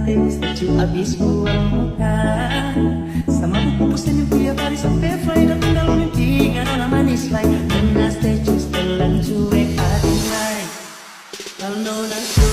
things that you abis buang muka. Sama buku pusen yang tiap hari sampai Friday tinggal mimpi karena manis lain. Kena stay just telan cuek hati lain. Kalau nanti